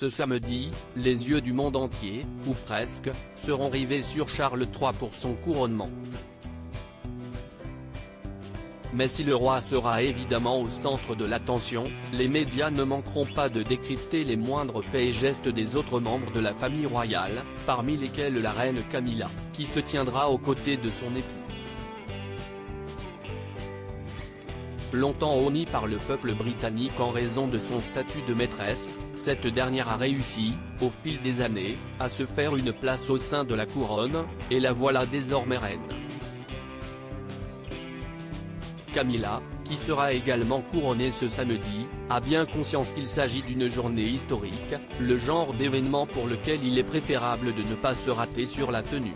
Ce samedi, les yeux du monde entier, ou presque, seront rivés sur Charles III pour son couronnement. Mais si le roi sera évidemment au centre de l'attention, les médias ne manqueront pas de décrypter les moindres faits et gestes des autres membres de la famille royale, parmi lesquels la reine Camilla, qui se tiendra aux côtés de son époux. Longtemps honnie par le peuple britannique en raison de son statut de maîtresse, cette dernière a réussi, au fil des années, à se faire une place au sein de la couronne, et la voilà désormais reine. Camilla, qui sera également couronnée ce samedi, a bien conscience qu'il s'agit d'une journée historique, le genre d'événement pour lequel il est préférable de ne pas se rater sur la tenue.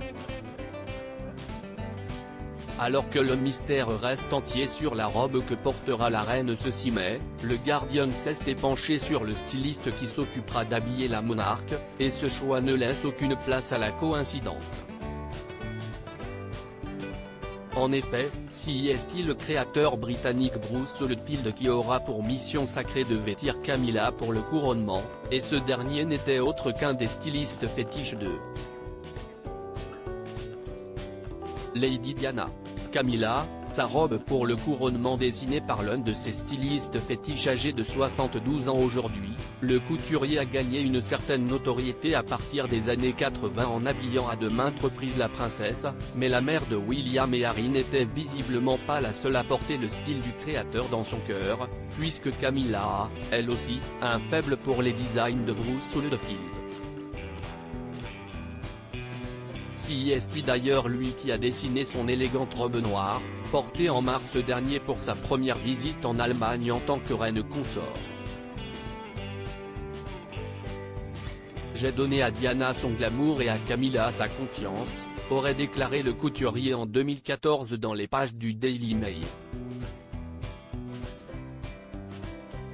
Alors que le mystère reste entier sur la robe que portera la reine ce 6 mai, le Guardian s'est penché sur le styliste qui s'occupera d'habiller la monarque, et ce choix ne laisse aucune place à la coïncidence. En effet, c'est le créateur britannique Bruce Oldfield qui aura pour mission sacrée de vêtir Camilla pour le couronnement, et ce dernier n'était autre qu'un des stylistes fétiches de Lady Diana. Camilla, sa robe pour le couronnement dessinée par l'un de ses stylistes fétiches âgé de 72 ans aujourd'hui, le couturier a gagné une certaine notoriété à partir des années 80 en habillant à de maintes reprises la princesse, mais la mère de William et Harry n'était visiblement pas la seule à porter le style du créateur dans son cœur, puisque Camilla a, elle aussi, un faible pour les designs de Bruce Oldfield. C'est d'ailleurs lui qui a dessiné son élégante robe noire, portée en mars dernier pour sa première visite en Allemagne en tant que reine consort. J'ai donné à Diana son glamour et à Camilla sa confiance, aurait déclaré le couturier en 2014 dans les pages du Daily Mail.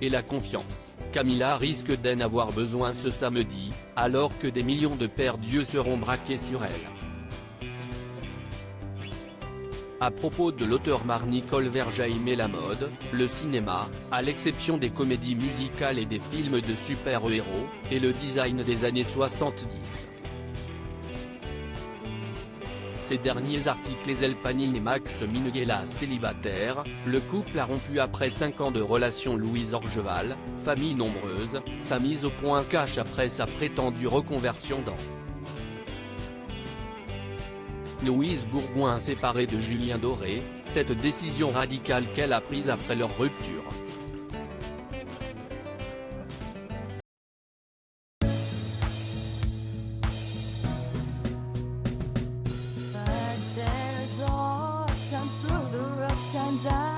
Et la confiance, Camilla risque d'en avoir besoin ce samedi, alors que des millions de paires d'yeux seront braqués sur elle. À propos de l'auteur Nicole Verja aimait la mode, le cinéma, à l'exception des comédies musicales et des films de super-héros, et le design des années 70. Ces derniers articles El Panin et Max Minghella célibataires, le couple a rompu après 5 ans de relation. Louise Orgeval, famille nombreuse, sa mise au point cache après sa prétendue reconversion dans Louise Bourgoin séparée de Julien Doré, cette décision radicale qu'elle a prise après leur rupture. Times through the rough times